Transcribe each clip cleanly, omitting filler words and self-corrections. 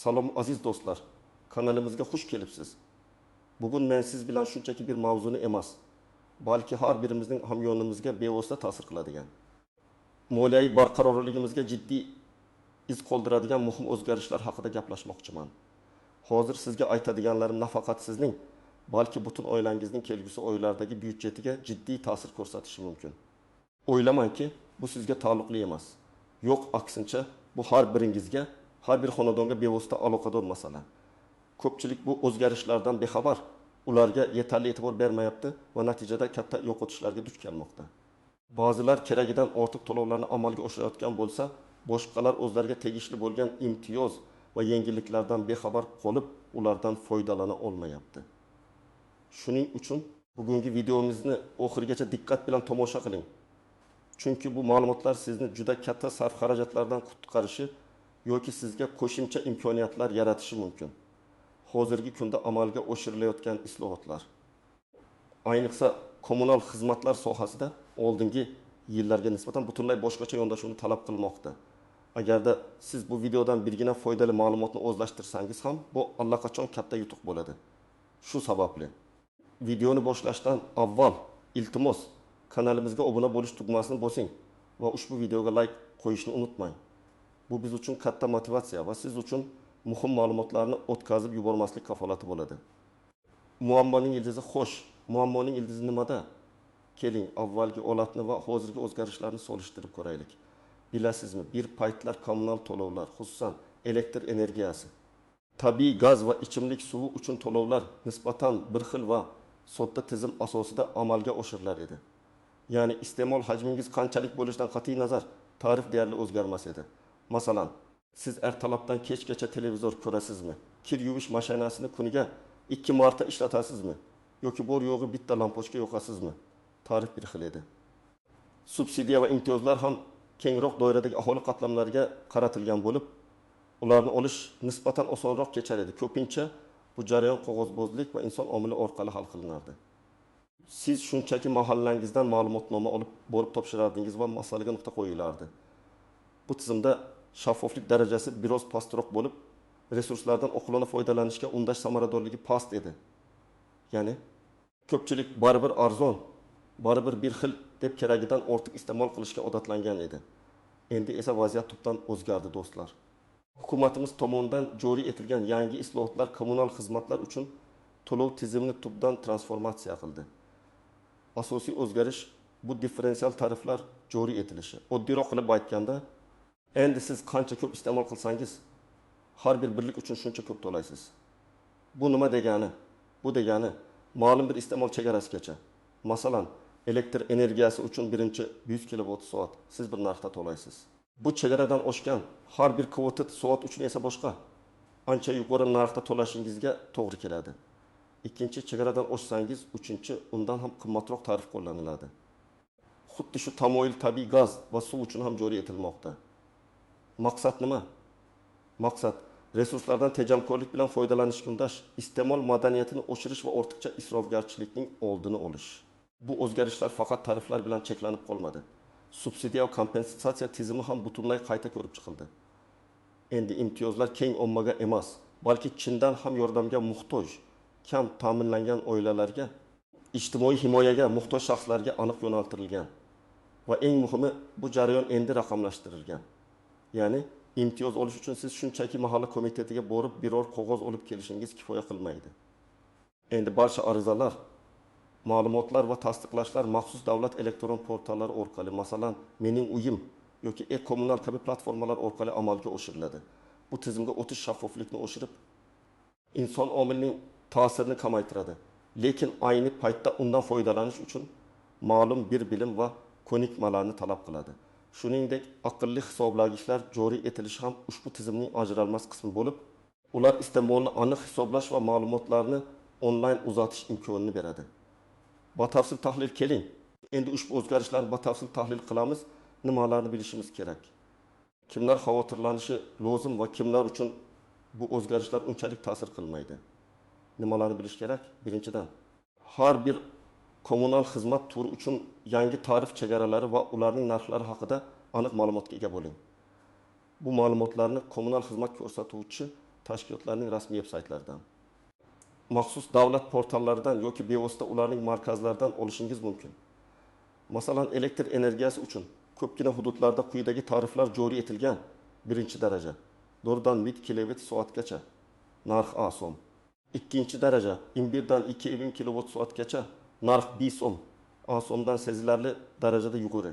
Salom aziz do'stlar, kanalimizga xush kelibsiz. Bugun men siz bilan shunchaki bir mavzuni emas, balki har birimizning hamyonimizga bevosita ta'sir qiladigan, moliyaviy barqarorligimizga jiddiy iz qoldiradigan muhim o'zgarishlar haqida gaplashmoqchiman. Hozir sizga aytadiganlarim nafaqat sizning, balki butun oilangizning kelgusi oylardagi byudjetiga jiddiy ta'sir ko'rsatishi mumkin. O'ylamanki, bu sizga taalluqli emas. Yo'q, aksincha, bu har biringizga, har bir xonadonga bevosita aloqador masala. Ko'pchilik bu o'zgarishlardan bexabar, ularga yetarli e'tibor bermayapti va natijada katta yo'qotishlarga duch kelmoqda. Ba'zilar keragidan ortiq to'lovlarni amalga oshirayotgan bo'lsa, boshqalar o'zlariga tegishli bo'lgan imtiyoz va yengilliklardan bexabar qolib, ulardan foydalana olmayapti. Shuning uchun bugungi videomizni oxirigacha diqqat bilan tomosha qiling. Chunki bu ma'lumotlar sizni juda katta sarf xarajatlardan qutqarishi yoki sizga qo'shimcha imkoniyatlar yaratishi mumkin. Hozirgi kunda amalga oshirilayotgan islohotlar, ayniqsa kommunal xizmatlar sohasida oldingi yillarga nisbatan butunlay boshqacha yondashuvni talab qilmoqda. Agarda siz bu videodan birgina foydali ma'lumotni o'zlashtirsangiz ham, bu allaqachon katta yutuq bo'ladi. Shu sababli videoni boshlashdan avval iltimos kanalimizga obuna bo'lish tugmasini bosing va ushbu videoga like qo'yishni unutmang. Bu biz uchun katta motivatsiya va siz uchun muhim ma'lumotlarni o'tkazib yubormaslik kafolati bo'ladi. Muammoning ildizi xo'sh, muammoning ildizi nimada? Keling, avvalgi holatni va hozirgi o'zgarishlarni solishtirib ko'raylik. Bilasizmi, bir paytlar kommunal to'lovlar, xususan elektr energiyasi, tabiiy gaz va ichimlik suvi uchun to'lovlar nisbatan bir xil va sodda tizim asosida amalga oshirilar edi. Ya'ni iste'mol hajmingiz qanchalik bo'lishidan qat'iy nazar tarif deyarli o'zgarmas edi. Masalan, siz ertalabdan kechgacha televizor ko'rasizmi? Kir yuvish mashinasini kuniga 2 marta ishlatasizmi? Yoki bor yo'g'i bitta lampochka yoqasizmi? Tarif bir xil edi. Subsidiya va imtiyozlar ham kengroq doiradagi aholi qatlamlariga qaratilgan bo'lib, ularni olish nisbatan osonroq kechar edi. Ko'pincha bu jarayon qog'ozbozlik va inson omili orqali hal qilinardi. Siz shunchaki mahallangizdan ma'lumotnoma olib borib topshirardingiz va masalaga nuqta qo'yilardi. Bu tizimda shaffoflik darajasi biroz pastroq bo'lib, resurslardan oqilona foydalanishga undash samaradorligi past edi. Ya'ni ko'pchilik baribir arzon, baribir bir xil deb keragidan ortiq iste'mol qilishga odatlangan edi. Endi esa vaziyat tubdan o'zgardi do'stlar. Hukumatimiz tomonidan joriy etilgan yangi islohotlar kommunal xizmatlar uchun to'lov tizimini tubdan transformatsiya qildi. Asosiy o'zgarish bu differensial tariflar joriy etilishi. Oddiyroq qilib aytganda, endi siz qancha ko'p iste'mol qilsangiz, har bir birlik uchun shuncha ko'p to'laysiz. Bu nima degani? Bu degani ma'lum bir iste'mol chegarasigacha. Masalan, elektr energiyasi uchun birinchi 100 kWh siz bir narxda to'laysiz. Bu chegaradan oshgan har bir kvota soat uchun esa boshqa, ancha yuqori narxda to'lashingizga to'g'ri keladi. Ikkinchi chegaradan oshsangiz, uchinchi undan ham qimmatroq tarif qo'llaniladi. Xuddi shu tamoyil tabiiy gaz va suv uchun ham joriy etilmoqda. Maqsad nima? Maqsad resurslardan tejamkorlik bilan foydalanishga undash, iste'mol madaniyatini oshirish va ortiqcha isrofgarchilikning oldini olish. Bu o'zgarishlar faqat tariflar bilan cheklanib qolmadi. Subsidiya va kompensatsiya tizimi ham butunlay qayta ko'rib chiqildi. Endi imtiyozlar keng ommaga emas, balki chindan ham yordamga muhtoj, kam ta'minlangan oilalarga, ijtimoiy himoyaga muhtoj shaxslarga aniq yo'naltirilgan. Va eng muhimi, bu jarayon endi raqamlashtirilgan. Ya'ni imtiyoz olish uchun siz shunchaki mahalla komitetiga borib biror qog'oz olib kelishingiz kifoya qilmaydi. Endi barcha arizalar, ma'lumotlar va tasdiqlashlar maxsus davlat elektron portallari orqali, masalan, Mening uyim yoki e-kommunal kabi platformalar orqali amalga oshiriladi. Bu tizimga o'tish shaffoflikni oshirib, inson omilining ta'sirini kamaytiradi. Lekin ayni paytda undan foydalanish uchun ma'lum bir bilim va ko'nikmalarni talab qiladi. Shuningdek, aqlli hisoblagichlar joriy etilishi ham ushbu tizimning ajralmas qismi bo'lib, ular iste'molni aniq hisoblash va ma'lumotlarni onlayn uzatish imkonini beradi. Batafsil tahlil keling. Endi ushbu o'zgarishlarni batafsil tahlil qilamiz. Nimalarni bilishimiz kerak? Kimlar xavotirlanishi lozim va kimlar uchun bu o'zgarishlar unchalik ta'sir qilmaydi? Nimalarni bilish kerak? Birinchidan, har bir kommunal xizmat turi uchun yangi tarif chegaralari va ularning narxlari haqida aniq ma'lumotga ega bo'ling. Bu ma'lumotlarni kommunal xizmat ko'rsatuvchi tashkilotlarning rasmiy veb-saytlaridan. Maxsus davlat portallaridan yoki bevosita ularning markazlaridan olishingiz mumkin. Masalan, elektr energiyasi uchun ko'pgina hududlarda quyidagi tariflar joriy etilgan. Birinchi daraja doğrudan 1 kilowatt soatgacha narx A so'm. Ikkinchi daraja 1dan 2000 kilowatt soatgacha narx B so'm. A so'mdan sezilarli darajada yuqori.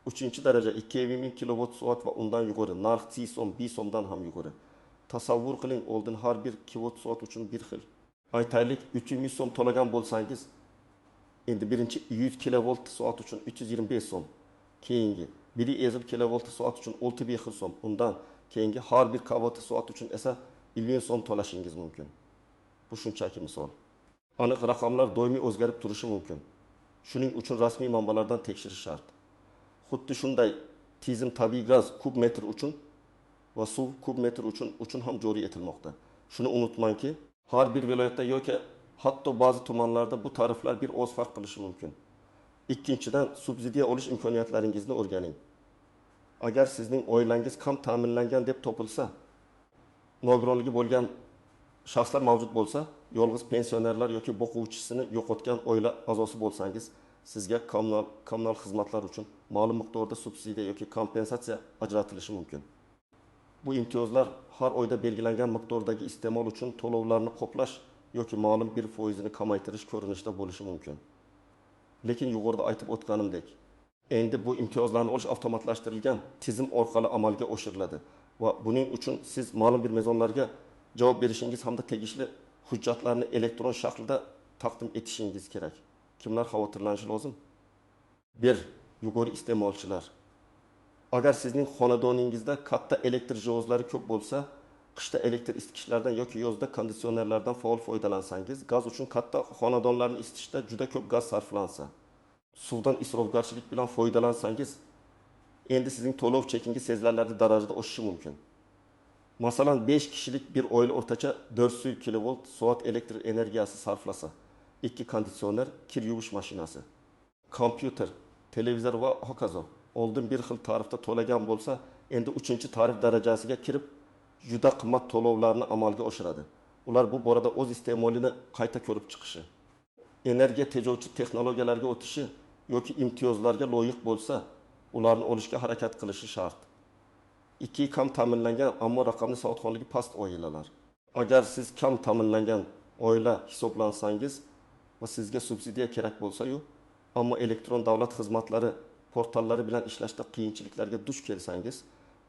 Uchinchi daraja 2000 kilowatt soat va undan yuqori narx C so'm, B so'mdan ham yuqori. Tasavvur qiling, oldin har bir kilowatt soat uchun bir xil. Aytaylik 300 so'm to'lagan bo'lsangiz, endi birinchi 100 kilovolt soat uchun 325 so'm. Keyingi 1 kilovolt soat uchun 6000 so'm. Undan keyingi har bir kilowatt soat uchun esa 1 million so'm to'lashingiz mumkin. Bu shunchaki misol. Aniq raqamlar doimiy o'zgarib turishi mumkin. Shuning uchun rasmiy manbalardan tekshirish shart. Xuddi shunday tizim tabiiy gaz kub metr uchun va suv kub metr uchun ham joriy etilmoqda. Shuni unutmangki, har bir viloyatda yoki hatto ba'zi tumanlarda bu tariflar bir oz farq qilishi mumkin. Ikkinchidan, subsidiya olish imkoniyatlaringizni o'rganing. Agar sizning oilangiz kam ta'minlangan deb topilsa, nogironligi bo'lgan shaxslar mavjud bo'lsa, yolg'iz pensionerlar yoki boquvchisini yo'qotgan oila a'zosi bo'lsangiz, sizga kommunal xizmatlar uchun ma'lum miqdorda subsidiya yoki kompensatsiya ajratilishi mumkin. Bu imtiyozlar har oyda belgilangan miqdordagi iste'mol uchun to'lovlarni qoplash yoki ma'lum bir foizini kamaytirish ko'rinishida bo'lishi mumkin. Lekin yuqorida aytib o'tganimdek, endi bu imtiyozlarni olish avtomatlashtirilgan tizim orqali amalga oshiriladi va buning uchun siz ma'lum bir mezonlarga javob berishingiz hamda tegishli hujjatlarni elektron shaklda taqdim etishingiz kerak. Kimlar xavotirlanishi lozim? 1. Yuqori iste'molchilar. Agar sizning xonadoningizda katta elektr jihozlari ko'p bo'lsa, qishda elektr isitgichlardan yoki yozda konditsionerlardan faol foydalansangiz, gaz uchun katta xonadonlarni isitishda juda ko'p gaz sarflansa, suvdan isrofgarchilik bilan foydalansangiz, endi sizning to'lov chekingiz sezilarli darajada oshishi mumkin. Masalan, 5 kishilik bir oila o'rtacha 400 kilovolt soat elektr energiyasi sarflasa, 2 konditsioner, kir yuvish mashinasi, kompyuter, televizor va hokazo oldin bir xil tarifda to'lagan bo'lsa, endi 3-tarif darajasiga kirib, juda qimmat to'lovlarni amalga oshiradi. Ular bu borada o'z iste'molini qayta ko'rib chiqishi, energiya tejovchi texnologiyalarga o'tishi yoki imtiyozlarga loyiq bo'lsa, ularni olishga harakat qilishi shart. 2 kam ta'minlangan ammo raqamli savodxonligi past oilalar. Agar siz kam ta'minlangan oila hisoblansangiz va sizga subsidiya kerak bo'lsa-yu, ammo elektron davlat xizmatlari portallari bilan ishlashda qiyinchiliklarga duch kelsangiz,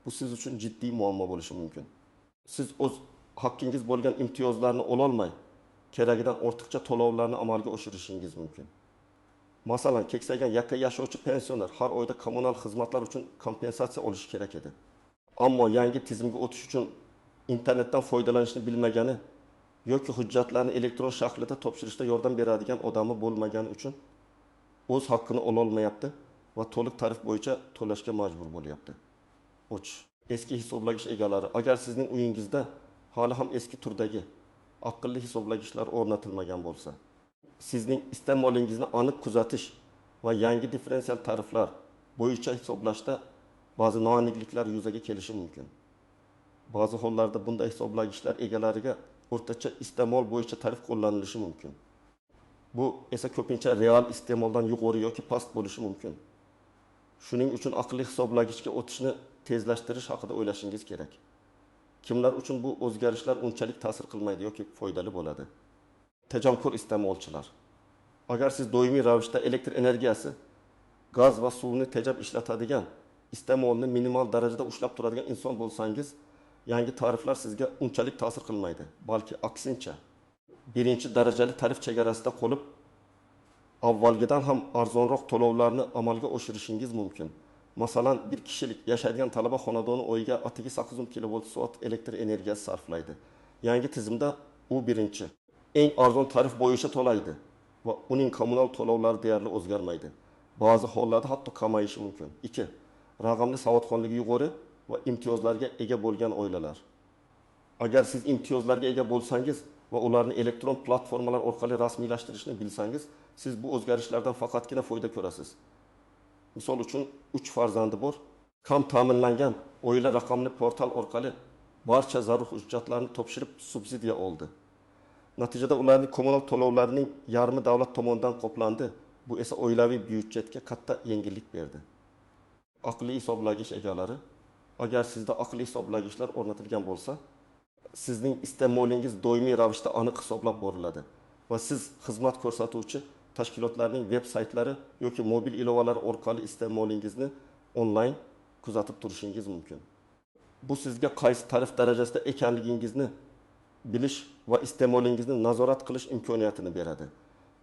bu siz uchun jiddiy muammo bo'lishi mumkin. Siz o'z haqqingiz bo'lgan imtiyozlarni ololmay, keragidan ortiqcha to'lovlarni amalga oshirishingiz mumkin. Masalan, keksaygan yakka yashovchi pensioner har oyda kommunal xizmatlar uchun kompensatsiya olishi kerak edi. Ammo yangi tizimga o'tish uchun internetdan foydalanishni bilmagani yoki hujjatlarni elektron shaklda topshirishda yordam beradigan odami bo'lmagani uchun o'z haqqini ololmayapti va to'liq tarif bo'yicha to'lashga majbur bo'lyapti. Eski hisoblagich egalari, agar sizning uyingizda hali ham eski turdagi aqlli hisoblagichlar o'rnatilmagan bo'lsa, sizning iste'molingizni aniq kuzatish va yangi differensial tariflar bo'yicha hisoblashda ba'zi noaniqliklar yuzaga kelishi mumkin. Ba'zi hollarda bunday hisoblagichlar egalariga o'rtacha iste'mol bo'yicha tarif qo'llanilishi mumkin. Bu esa ko'pincha real iste'moldan yuqori yoki past bo'lishi mumkin. Shuning uchun aqlli hisoblagichga o'tishni tezlashtirish haqida o'ylashingiz kerak. Kimlar uchun bu o'zgarishlar unchalik ta'sir qilmaydi yoki foydali bo'ladi? Tejamkor iste'molchilar. Agar siz doimiy ravishda elektr energiyasi, gaz va suvni tejab ishlatadigan, iste'molni minimal darajada ushlab turadigan inson bo'lsangiz, yangi tariflar sizga unchalik ta'sir qilmaydi, balki aksincha, birinchi darajali tarif chegarasida qolib, avvalgidan ham arzonroq to'lovlarni amalga oshirishingiz mumkin. Masalan, bir kishilik yashaydigan talaba xonadoni oyiga 810 kilovolt soat elektr energiyasi sarflaydi. Yangi tizimda u birinchi, eng arzon tarif bo'yicha to'laydi va uning kommunal to'lovlari deyarli o'zgarmaydi. Ba'zi hollarda hatto kamayishi mumkin. 2. Raqamli savodxonligi yuqori va imtiyozlarga ega bo'lgan oilalar. Agar siz imtiyozlarga ega bo'lsangiz va ularni elektron platformalar orqali rasmiylashtirishni bilsangiz, siz bu o'zgarishlardan faqatgina foyda ko'rasiz. Misol uchun 3 farzandi bor, kam ta'minlangan oila raqamli portal orqali barcha zarur hujjatlarni topshirib subsidiya oldi. Natijada ularning kommunal to'lovlarining yarmi davlat tomonidan qoplandi. Bu esa oilaviy byudjetga katta yengillik berdi. Aqliy hisoblagich egalari, agar sizda aqliy hisoblagichlar o'rnatilgan bo'lsa, sizning iste'molingiz doimiy ravishda aniq hisoblab boriladi va siz xizmat ko'rsatuvchi tashkilotlarning veb-saytlari yoki mobil ilovalar orqali iste'molingizni onlayn kuzatib turishingiz mumkin. Bu sizga qaysi tarif darajasida ekanligingizni bilish va iste'molingizni nazorat qilish imkoniyatini beradi.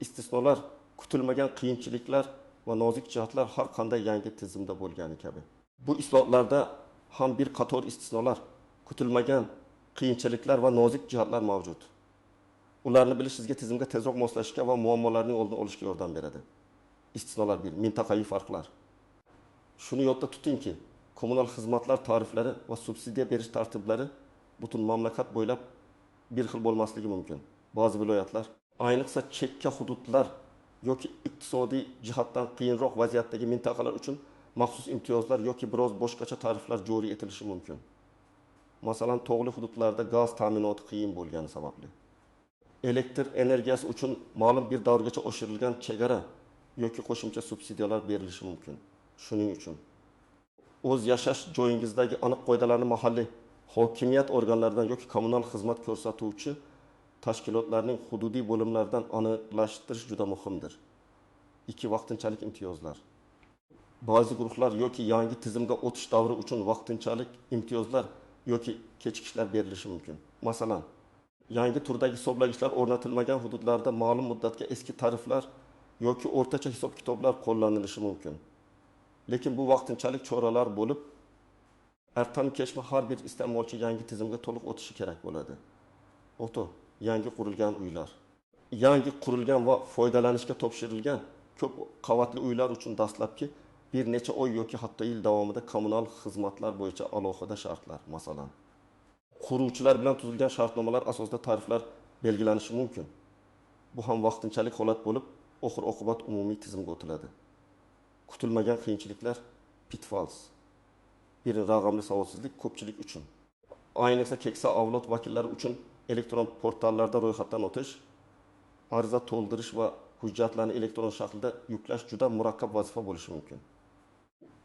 Istisnolar, kutilmagan qiyinchiliklar va nozik jihatlar har qanday yangi tizimda bo'lgani kabi. Bu islohlarda ham bir qator istisnolar, kutilmagan qiyinchiliklar va nozik jihatlar mavjud. Ularni bilish sizga tizimga tezroq moslashishga va muammolarning oldini olishga yordam beradi. Istisnolar 1. Mintaqaviy farqlar. Shuni yodda tutingki, kommunal xizmatlar tariflari va subsidiya berish tartiblari butun mamlakat bo'ylab bir xil bo'lmasligi mumkin. Ba'zi viloyatlar, ayniqsa chekka hududlar yoki iqtisodiy jihatdan qiyinroq vaziyatdagi mintaqalar uchun maxsus imtiyozlar yoki biroz boshqacha tariflar joriy etilishi mumkin. Masalan, tog'li hududlarda gaz ta'minoti qiyin bo'lgani sababli. Elektr energiyasi uchun ma'lum bir davrgacha oshirilgan chegara yoki qo'shimcha subsidiyalar berilishi mumkin. Shuning uchun o'z yashash joyingizdagi aniq qoidalarni mahalliy hokimiyat organlaridan yoki kommunal xizmat ko'rsatuvchi tashkilotlarning hududiy bo'limlaridan aniqlashtirish juda muhimdir. 2. Vaqtinchalik imtiyozlar. Ba'zi guruhlar yoki yangi tizimga o'tish davri uchun vaqtinchalik imtiyozlar yoki kechikishlar berilishi mumkin. Masalan, yangi turdagi hisoblagichlar o'rnatilmagan hududlarda ma'lum muddatga eski tariflar yoki o'rtacha hisob-kitoblar qo'llanilishi mumkin. Lekin bu vaqtinchalik choralar bo'lib, ertan-kechmi har bir iste'molchi yangi tizimga to'liq o'tishi kerak bo'ladi. Yangi qurilgan uylar. Yangi qurilgan va foydalanishga topshirilgan ko'p qavatli uylar uchun dastlabki bir necha oy yoki hatto yil davomida kommunal xizmatlar bo'yicha alohida shartlar, masalan, quruvchilar bilan tuzilgan shartnomalar asosida tariflar belgilanishi mumkin. Bu ham vaqtinchalik holat bo'lib, oxir-oqibat umumiy tizimga o'tiladi. Kutilmagan qiyinchiliklar, pitfalls. Bir raqamli savodsizlik ko'pchilik uchun. Ayniqsa keksa avlod vakillari uchun elektron portallarda ro'yxatdan o'tish, ariza to'ldirish va hujjatlarni elektron shaklda yuklash juda murakkab vazifa bo'lishi mumkin.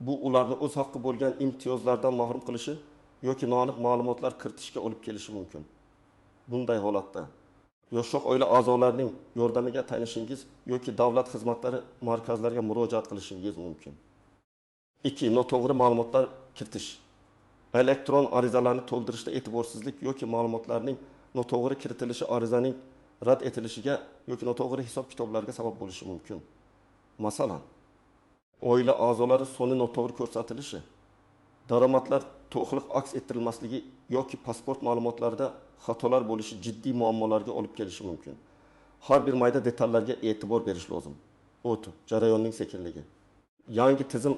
Bu ularni o'z haqqi bo'lgan imtiyozlardan mahrum qilishi yoki noaniq ma'lumotlar kiritishga olib kelishi mumkin. Bunday holatda yoshroq oila a'zolarining yordamiga tayanishingiz yoki davlat xizmatlari markazlariga murojaat qilishingiz mumkin. 2. Noto'g'ri ma'lumotlar kiritish. Elektron arizalarni to'ldirishda e'tiborsizlik yoki ma'lumotlarning noto'g'ri kiritilishi arizaning rad etilishiga yoki noto'g'ri hisob-kitoblarga sabab bo'lishi mumkin. Masalan, oila a'zolari soni noto'g'ri ko'rsatilishi, daromadlar to'liq aks ettirilmasligi yoki pasport ma'lumotlarida xatolar bo'lishi jiddiy muammolarga olib kelishi mumkin. Har bir mayda detallarga e'tibor berish lozim. Jarayonning sekinligi. Yangi tizim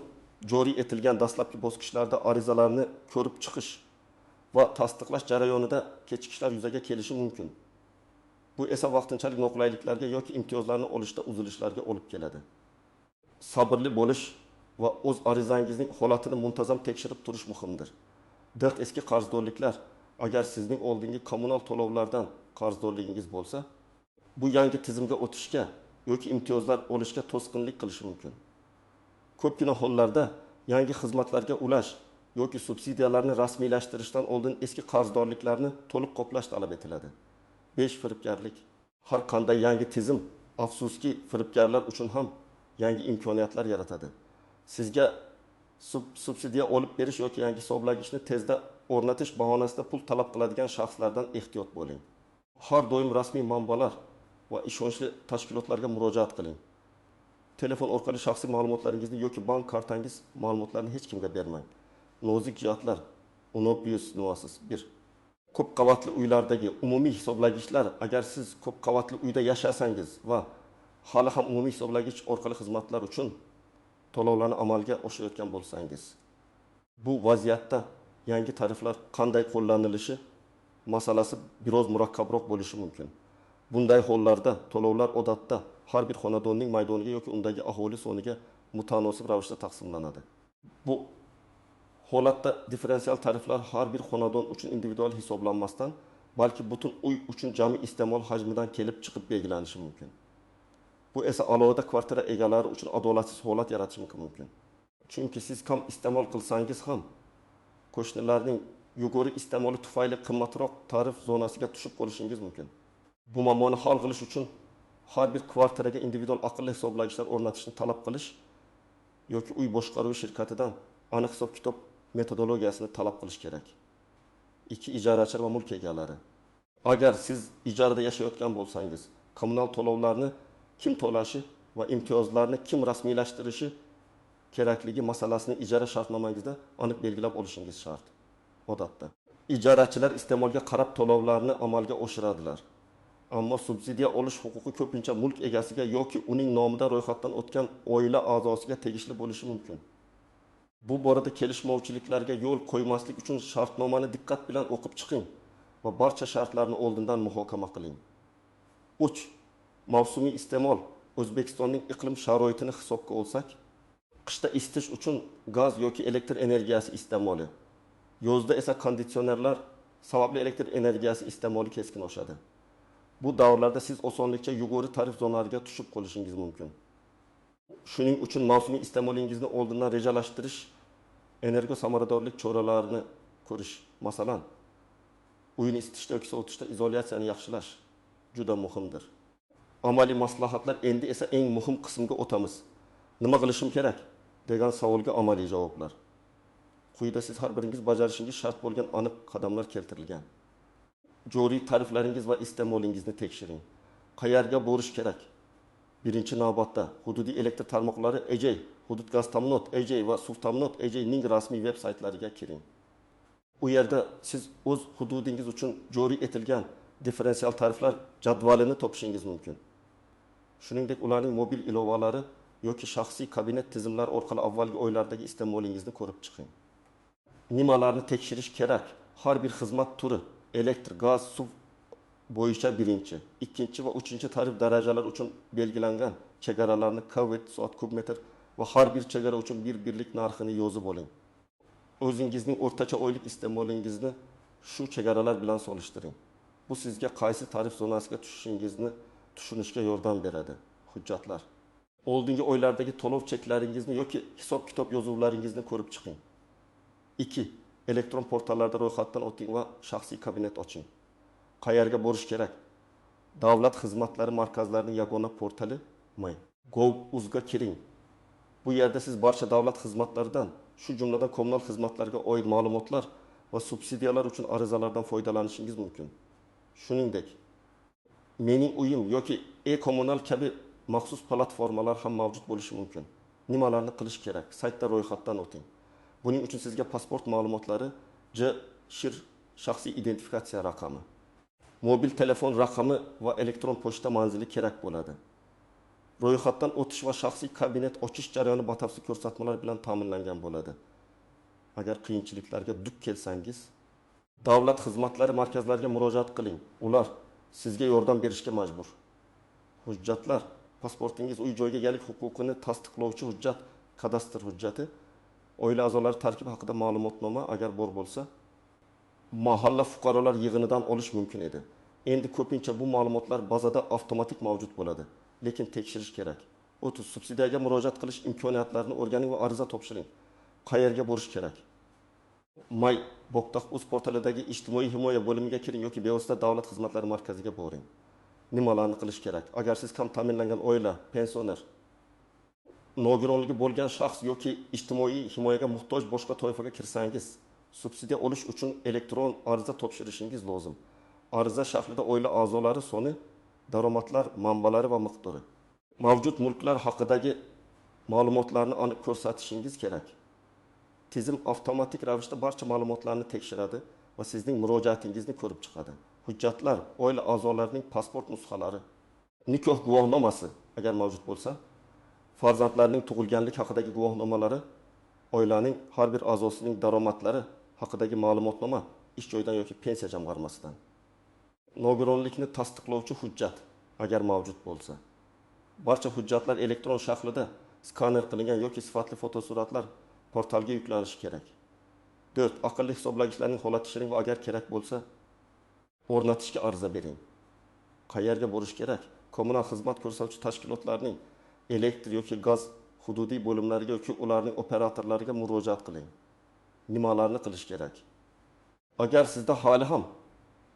joriy etilgan dastlabki bosqichlarda arizalarni ko'rib chiqish va tasdiqlash jarayonida kechikishlar yuzaga kelishi mumkin. Bu esa vaqtinchalik noqulayliklarga yoki imtiyozlarni olishda uzilishlarga olib keladi. Sabrli bo'lish va o'z arizangizning holatini muntazam tekshirib turish muhimdir. Eski qarzdorliklar, agar sizning oldingi kommunal to'lovlardan qarzdorligingiz bo'lsa, bu yangi tizimga o'tishga yoki imtiyozlar olishga to'sqinlik qilishi mumkin. Ko'pgina hollarda yangi xizmatlarga ulash yoki subsidiyalarni rasmiylashtirishdan oldin eski qarzdorliklarni to'liq qoplash talab etiladi. 5. Firibgarlik. Har qanday yangi tizim, afsuski, firibgarlar uchun ham yangi imkoniyatlar yaratadi. Sizga subsidiya olib berish yoki yangi hisoblagichni tezda o'rnatish bahonasida pul talab qiladigan shaxslardan ehtiyot bo'ling. Har doim rasmiy manbalar va ishonchli tashkilotlarga murojaat qiling. Telefon orqali shaxsiy ma'lumotlaringizni yoki bank kartangiz ma'lumotlarini hech kimga bermang. Nozik jihatlar, unobvious nuances. 1. Ko'p qavatli uylardagi umumiy hisoblagichlar. Agar siz ko'p qavatli uyda yashasangiz va hali ham umumiy hisoblagich orqali xizmatlar uchun to'lovlarni amalga oshirayotgan bo'lsangiz, bu vaziyatda yangi tariflar qanday qo'llanilishi masalasi biroz murakkabroq bo'lishi mumkin. Bunday hollarda to'lovlar odatda har bir xonadonning maydoniga yoki undagi aholi soniga mutanosib ravishda taqsimlanadi. Bu holatda differensial tariflar har bir xonadon uchun individual hisoblanmasdan, balki butun uy uchun jami iste'mol hajmidan kelib chiqib belgilanishi mumkin. Bu esa alohida kvartira egalari uchun adolatsiz holat yaratishi mumkin. Chunki siz kam iste'mol qilsangiz ham qo'shnilarning yuguri iste'moli tufayli qimmatroq tarif zonasiga tushib qolishingiz mumkin. Bu muammoni hal qilish uchun har bir kvartiraga individual aqlli hisoblagichlar o'rnatishni talab qilish yoki uy boshqaruvi shirkatidan aniq hisob-kitob metodologiyasini talab qilish kerak. 2. Ijarachilar va mulk egalari. Agar siz ijarada yashayotgan bo'lsangiz, kommunal to'lovlarni kim to'lashi va imtiyozlarni kim rasmiylashtirishi kerakligi masalasini ijara shartnomangizda aniq belgilab olishingiz shart. Odatda ijarachilar iste'molga qarab to'lovlarni amalga oshiradilar. Ammo subsidiya olish huquqi ko'pincha mulk egasiga yoki uning nomidan ro'yxatdan o'tgan oila a'zosiga tegishli bo'lishi mumkin. Bu borada kelishmovchiliklarga yo'l qo'ymaslik uchun shartnomani diqqat bilan o'qib chiqing va barcha shartlarni oldindan muhokama qiling. 3. Mavsumiy iste'mol. O'zbekistonning iqlim sharoitini hisobga olsak, qishda isitish uchun gaz yoki elektr energiyasi iste'moli, yozda esa konditsionerlar sababli elektr energiyasi iste'moli keskin oshadi. Bu davrlarda siz osonlikcha yuqori tarif zonalariga tushib qolishingiz mumkin. Shuning uchun mavsumiy iste'molingizni oldindan rejalashtirish, energo samaradorlik choralarini ko'rish, masalan, uyni isitishda yoki sovutishda izolyatsiyani yaxshilash juda muhimdir. Amaliy maslahatlar endi esa eng muhim qismga o'tamiz. Nima qilishim kerak degan savolga amaliy javoblar. Quyida siz har biringiz bajarishingiz shart bo'lgan aniq qadamlar keltirilgan. Joriy tariflaringiz va iste'molingizni tekshiring. Qayerga borish kerak? Birinchi navbatda hududiy elektr tarmoqlari EJEY, hudud gaz ta'minot EJEY va suv ta'minot EJEYning rasmiy veb saytlariga kiring. U yerda siz o'z hududingiz uchun joriy etilgan differensial tariflar jadvalini topishingiz mumkin. Shuningdek, ularning mobil ilovalari yoki shaxsiy kabinet tizimlari orqali avvalgi oylardagi iste'molingizni ko'rib chiqing. Nimalarni tekshirish kerak? Har bir xizmat turi, elektr, gaz, suv bo'yicha birinchi, ikkinchi va uchinchi tarif darajalari uchun belgilangan chegaralarni kW soat kub metr va har bir chegara uchun bir birlik narxini yozib oling. O'zingizning o'rtacha oylik iste'molingizni shu chegaralar bilan solishtiring. Bu sizga qaysi tarif zonasiga tushishingizni tushunishga yordam beradi. Hujjatlar. Oldingi oylardagi to'lov cheklaringizni yoki hisob-kitob yozuvlaringizni ko'rib chiqing. 2. Elektron portallarda ro'yxatdan o'ting va shaxsiy kabinet oching. Qayerga borish kerak? Davlat xizmatlari markazlarining yagona portali Gov.uzga kiring. Bu yerda siz barcha davlat xizmatlaridan, shu jumladan kommunal xizmatlarga oid ma'lumotlar va subsidiyalar uchun arizalardan foydalanishingiz mumkin. Shuningdek, Mening uyim yoki e-kommunal kabi maxsus platformalar ham mavjud bo'lishi mumkin. Nimalarni qilish kerak? Saytda ro'yxatdan o'ting. Buning uchun sizga pasport ma'lumotlari, JSHIR shaxsiy identifikatsiya raqami, mobil telefon raqami va elektron pochta manzili kerak bo'ladi. Ro'yxatdan o'tish va shaxsiy kabinet ochish jarayoni batafsil ko'rsatmalar bilan ta'minlangan bo'ladi. Agar qiyinchiliklarga duch kelsangiz, davlat xizmatlari markazlariga murojaat qiling. Ular sizga yordam berishga majbur. Hujjatlar: pasportingiz, uy joyga egalik huquqini tasdiqlovchi hujjat, kadastr hujjati, oila a'zolari tarkibi haqida ma'lumotnoma agar bor bo'lsa, mahalla fuqarolar yig'inidan olish mumkin edi. Endi ko'pincha bu ma'lumotlar bazada avtomatik mavjud bo'ladi, lekin tekshirish kerak. 30. Subsidiyaga murojaat qilish imkoniyatlarini o'rganing va ariza topshiring. Qayerga borish kerak? Bog'taq.uz portalidagi ijtimoiy himoya bo'limiga kiring yoki bevosita davlat xizmatlari markaziga boring. Nimalarni qilish kerak? Agar siz kam ta'minlangan oila, pensioner, nogironligi bo'lgan shaxs yoki ijtimoiy himoyaga muhtoj boshqa toifaga kirsangiz, subsidiya olish uchun elektron ariza topshirishingiz lozim. Ariza shaklida oila a'zolari soni, daromadlar manbalari va miqdori, mavjud mulklar haqidagi ma'lumotlarni aniq ko'rsatishingiz kerak. Tizim avtomatik ravishda barcha ma'lumotlarni tekshiradi va sizning murojaatingizni ko'rib chiqadi. Hujjatlar: oila a'zolarining pasport nusxalari, nikoh guvohnomasi agar mavjud bo'lsa, farzandlarning tug'ilganlik haqidagi guvohnomalari, oilaning har bir a'zosining daromadlari haqidagi ma'lumotnoma, ish joyidan yoki pensiya jamg'armasidan. Nogironlikni tasdiqlovchi hujjat agar mavjud bo'lsa. Barcha hujjatlar elektron shaklida skaner qilingan yoki sifatli fotosuratlar portalga yuklanishi kerak. 4. Aqlli hisoblagichlarning holatlashining va agar kerak bo'lsa o'rnatishga ariza bering. Qayerga borish kerak? Kommunal xizmat ko'rsatuvchi tashkilotlarning elektr yoki gaz hududiy bo'limlariga yoki ularning operatorlariga murojaat qiling. Nimalarni qilish kerak? Agar sizda hali ham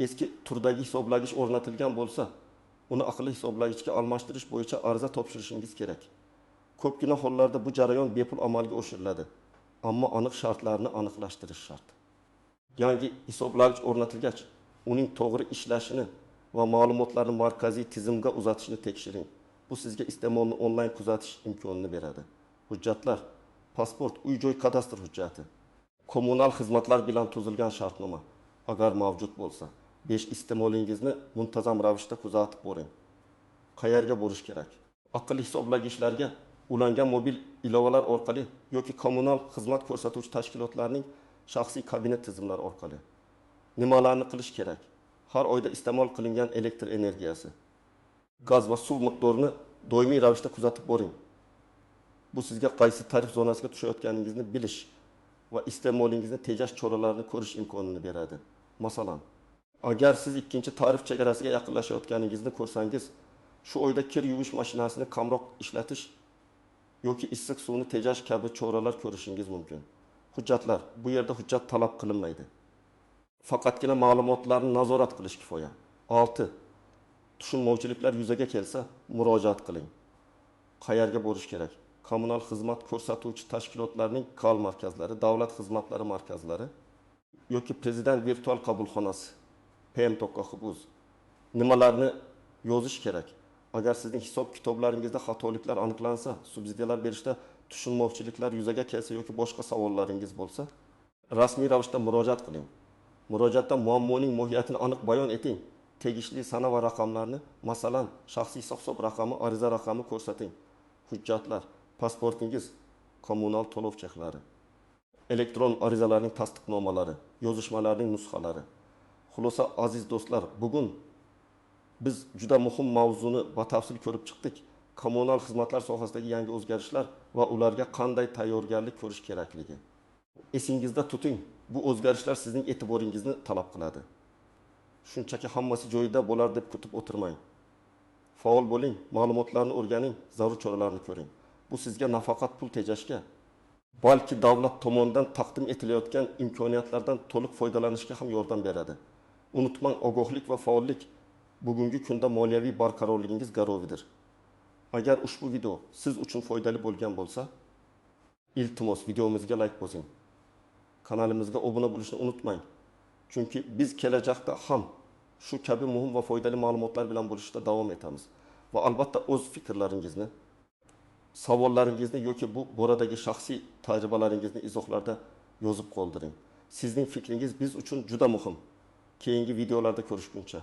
eski turdagi hisoblagich o'rnatilgan bo'lsa, uni aqlli hisoblagichga almashtirish bo'yicha ariza topshirishingiz kerak. Ko'pgina hollarda bu jarayon bepul amalga oshiriladi, ammo aniq shartlarni aniqlashtirish shart. Yangi hisoblagich o'rnatilgach, uning to'g'ri ishlashini va ma'lumotlarni markaziy tizimga uzatishni tekshiring. Bu sizga iste'molni onlayn kuzatish imkonini beradi. Hujjatlar: pasport, uy-joy kadastr hujjati, kommunal xizmatlar bilan tuzilgan shartnoma agar mavjud bo'lsa, 5 iste'molingizni muntazam ravishda kuzatib boring. Qayerga borish kerak? Aqlli hisoblagichlarga ulangan mobil ilovalar orqali yoki kommunal xizmat ko'rsatuvchi tashkilotlarning shaxsiy kabinet tizimlari orqali. Nimalarni qilish kerak? Har oyda iste'mol qilingan elektr energiyasi, gaz va suv miqdorini doimiy ravishda kuzatib boring. Bu sizga qaysi tarif zonasiga tushayotganingizni bilish va iste'molingizni tejash choralarini ko'rish imkonini beradi. Masalan, agar siz ikkinchi tarif chegarasiga yaqinlashayotganingizni ko'rsangiz, shu oyda kir yuvish mashinasini kamroq ishlatish yoki issiq suvni tejash kabi choralar ko'rishingiz mumkin. Hujjatlar: bu yerda hujjat talab qilinmaydi. Faqatgina ma'lumotlarni nazorat qilish kifoya. 6. Tushunmovchiliklar yuzaga kelsa, murojaat qiling. Qayerga borish kerak? Kommunal xizmat ko'rsatuvchi tashkilotlarning KAL markazlari, davlat xizmatlari markazlari yoki prezident virtual qabulxonasi, PM.xbuz. Nimalarni yozish kerak? Agar sizning hisob kitoblaringizda xatoliklar aniqlansa, subsidiyalar berishda tushunmovchiliklar yuzaga kelsa yoki boshqa savollaringiz bo'lsa, rasmiy ravishda murojaat qiling. Murojaatda muammoning mohiyatini aniq bayon eting. Tegishli sana va raqamlarni, masalan, shaxsiy hisob raqami, ariza raqami ko'rsating. Hujjatlar: pasportingiz, kommunal to'lov chexlari, elektron arizalarning tasdiqnomalari, yozishmalarning nusxalari. Xulosa aziz do'stlar, bugun biz juda muhim mavzuni batafsil ko'rib chiqdik. Kommunal xizmatlar sohasidagi yangi o'zgarishlar va ularga qanday tayyorgarlik ko'rish kerakligi. Esingizda tuting, bu o'zgarishlar sizning e'tiboringizni talab qiladi. Shunchaki hammasi joyida bo'lar deb kutib o'tirmang. Faol bo'ling, ma'lumotlarni o'rganing, zarur choralarni ko'ring. Bu sizga nafaqat pul tejashga, balki davlat tomonidan taqdim etilayotgan imkoniyatlardan to'liq foydalanishga ham yordam beradi. Unutmang, ogohlik va faollik bugungi kunda moliyaviy barqarorligingiz garovidir. Agar ushbu video siz uchun foydali bo'lgan bo'lsa, iltimos videomizga like bosing. Kanalimizga obuna bo'lishni unutmang. Chunki biz kelajakda ham shu kabi muhim va foydali ma'lumotlar bilan bo'lishda davom etamiz. Va albatta o'z fikrlaringizni, savollaringizni yoki bu boradagi shaxsiy tajribalaringizni izohlarda yozib qoldiring. Sizning fikringiz biz uchun juda muhim. Keyingi videolarda ko'rishguncha